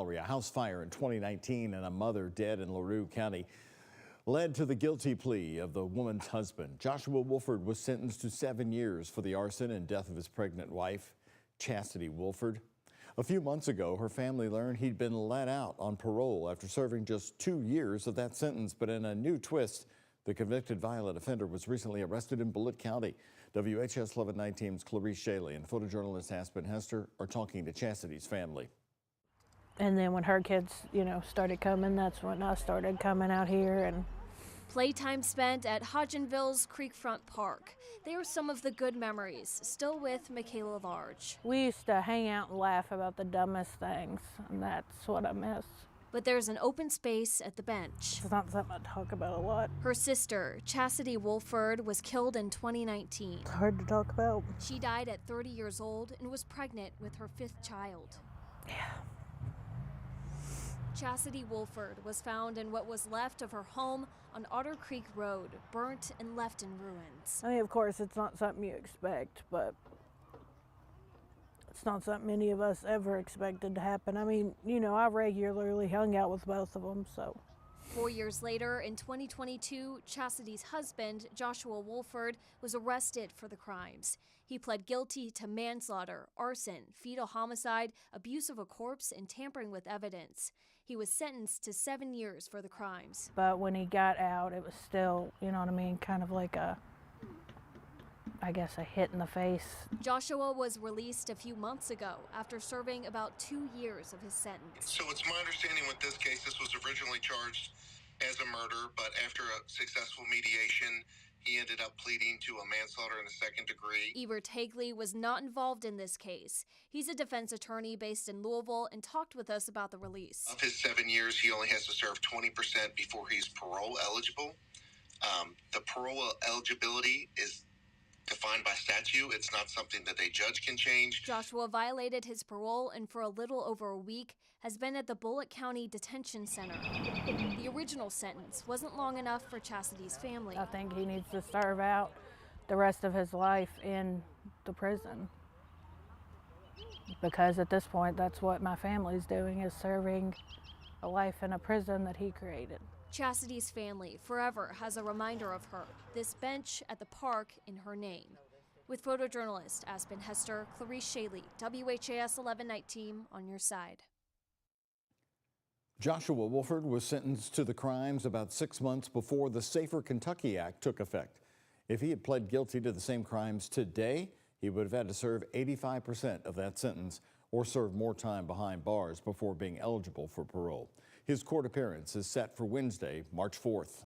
Gallery. A house fire in 2019 and a mother dead in Bullitt County led to the guilty plea of the woman's husband. Joshua Wolford was sentenced to 7 years for the arson and death of his pregnant wife, Chastity Wolford. A few months ago, her family learned he'd been let out on parole after serving just 2 years of that sentence. But in a new twist, the convicted violent offender was recently arrested in Bullitt County. WHS 1119's Clarice Shaley and photojournalist Aspen Hester are talking to Chastity's family. And then when her kids, started coming, that's when I started coming out here. And playtime spent at Hodgenville's Creekfront Park. They are some of the good memories, still with Michaela Large. We used to hang out and laugh about the dumbest things, and that's what I miss. But there's an open space at the bench. It's not something I talk about a lot. Her sister, Chastity Wolford, was killed in 2019. It's hard to talk about. She died at 30 years old and was pregnant with her 5th child. Yeah. Chastity Wolford was found in what was left of her home on Otter Creek Road, burnt and left in ruins. I mean, of course, it's not something you expect, but it's not something any of us ever expected to happen. I mean, I regularly hung out with both of them, so. 4 years later, in 2022, Chastity's husband, Joshua Wolford, was arrested for the crimes. He pled guilty to manslaughter, arson, fetal homicide, abuse of a corpse, and tampering with evidence. He was sentenced to 7 years for the crimes. But when he got out, it was still, kind of like a hit in the face. Joshua was released a few months ago after serving about 2 years of his sentence. So it's my understanding with this case, this was originally charged as a murder, but after a successful mediation, he ended up pleading to a manslaughter in the 2nd degree. Ebert Hagley was not involved in this case. He's a defense attorney based in Louisville and talked with us about the release. Of his 7 years, he only has to serve 20% before he's parole eligible. The parole eligibility is defined by statute. It's not something that a judge can change. Joshua violated his parole and for a little over a week has been at the Bullitt County Detention Center. The original sentence wasn't long enough for Chastity's family. I think he needs to serve out the rest of his life in the prison. Because at this point, that's what my family's doing, is serving a life in a prison that he created. Chastity's family forever has a reminder of her, this bench at the park in her name. With photojournalist Aspen Hester, Clarice Shaley, WHS 1119 on your side. Joshua Wolford was sentenced to the crimes about 6 months before the Safer Kentucky Act took effect. If he had pled guilty to the same crimes today, he would have had to serve 85% of that sentence or serve more time behind bars before being eligible for parole. His court appearance is set for Wednesday, March 4th.